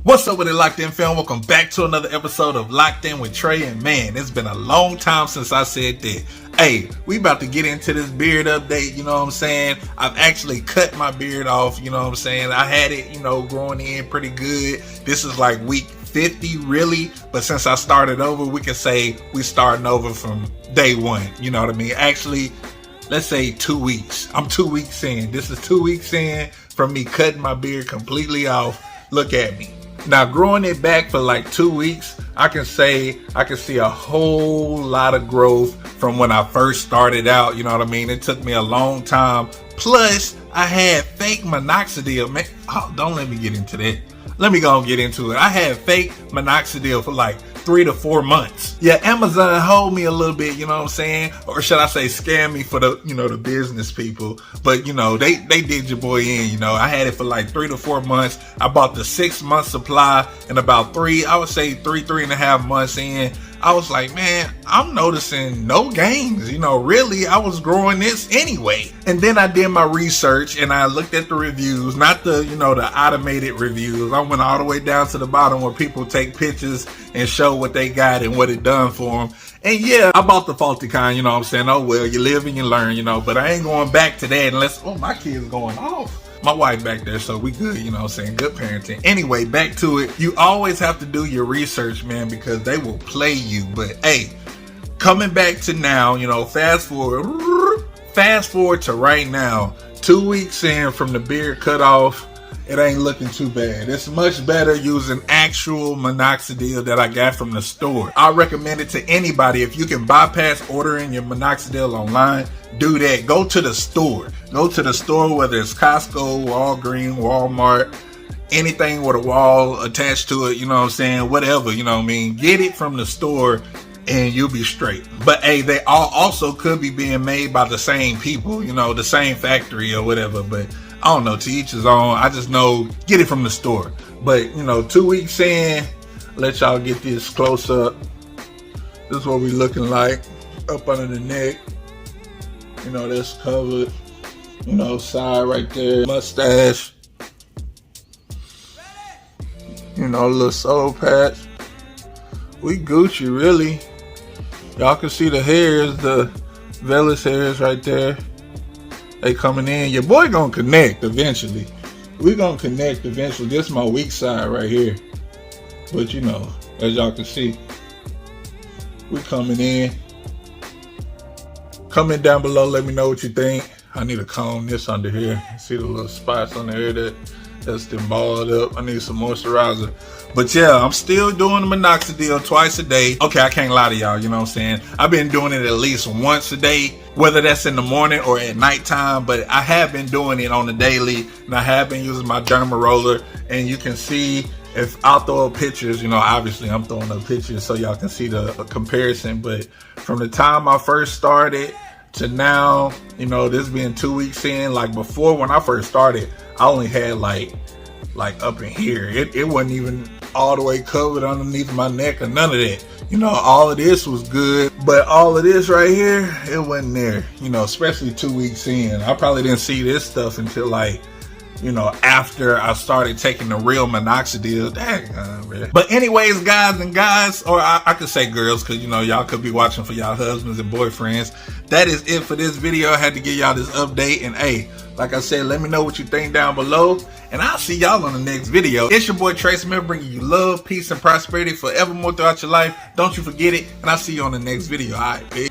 What's up with it, Locked In Film? Welcome back to another episode of Locked In with Trey. And man, it's been a long time since I said that. Hey, we about to get into this beard update, you know what I'm saying? I've actually cut my beard off, you know what I'm saying? I had it, growing in pretty good. This is like week 50 really, but since I started over, we can say we starting over from day one, you know what I mean? Actually, let's say 2 weeks. I'm 2 weeks in. This is 2 weeks in from me cutting my beard completely off. Look at me. Now, growing it back for like 2 weeks, I can say I can see a whole lot of growth from when I first started out. You know what I mean? It took me a long time. Plus, I had fake Minoxidil. Man, don't let me get into that. Let me go and get into it. I had fake Minoxidil for like 3 to 4 months. Yeah, Amazon hold me a little bit, you know what I'm saying? Or should I say scam me for the, the business people. But, they did your boy in, I had it for like 3 to 4 months. I bought the 6 month supply and about three and a half months in, I was like, man, I'm noticing no gains. Really, I was growing this anyway. And then I did my research and I looked at the reviews, not the, the automated reviews. I went all the way down to the bottom where people take pictures and show what they got and what it done for them. And yeah, I bought the faulty kind, you know what I'm saying? Oh, well, you live and you learn, but I ain't going back to that unless, my kid's going off. My wife back there, so we good, you know what I'm saying? Good parenting. Anyway, back to it. You always have to do your research, man, because they will play you. But hey, coming back to now, fast forward to right now, 2 weeks in from the beard cut off, it ain't looking too bad. It's much better using actual Minoxidil that I got from the store. I recommend it to anybody. If you can bypass ordering your Minoxidil online, do that. Go to the store. Go to the store, whether it's Costco, Walgreens, Walmart, anything with a wall attached to it, you know what I'm saying? Whatever, you know what I mean? Get it from the store and you'll be straight. But hey, they all also could be being made by the same people, the same factory or whatever. But I don't know, to each his own. I just know, get it from the store. But, 2 weeks in, let y'all get this close up. This is what we looking like up under the neck. That's covered. Side right there. Mustache. Little soul patch. We Gucci, really. Y'all can see the hairs, the vellus hairs right there. They coming in. Your boy gonna connect eventually. We gonna connect eventually. This is my weak side right here. But as y'all can see, we coming in. Comment down below. Let me know what you think. I need to comb this under here. See the little spots on there that's been balled up. I need some moisturizer. But yeah, I'm still doing the Minoxidil twice a day. Okay, I can't lie to y'all, you know what I'm saying? I've been doing it at least once a day, whether that's in the morning or at nighttime, but I have been doing it on the daily, and I have been using my derma roller, and you can see, if I'll throw up pictures, obviously I'm throwing up pictures so y'all can see the comparison, but from the time I first started to now, this being 2 weeks in, like before when I first started, I only had like up in here. It wasn't even all the way covered underneath my neck or none of that. All of this was good, but all of this right here, it wasn't there, especially 2 weeks in. I probably didn't see this stuff until after I started taking the real Minoxidil. Dang, but anyways, guys, or I could say girls, because y'all could be watching for y'all husbands and boyfriends. That is it for this video. I had to give y'all this update, and hey, like I said, let me know what you think down below, and I'll see y'all on the next video. It's your boy Trey Smith, bringing you love, peace, and prosperity forevermore throughout your life. Don't you forget it, and I'll see you on the next video. All right, peace.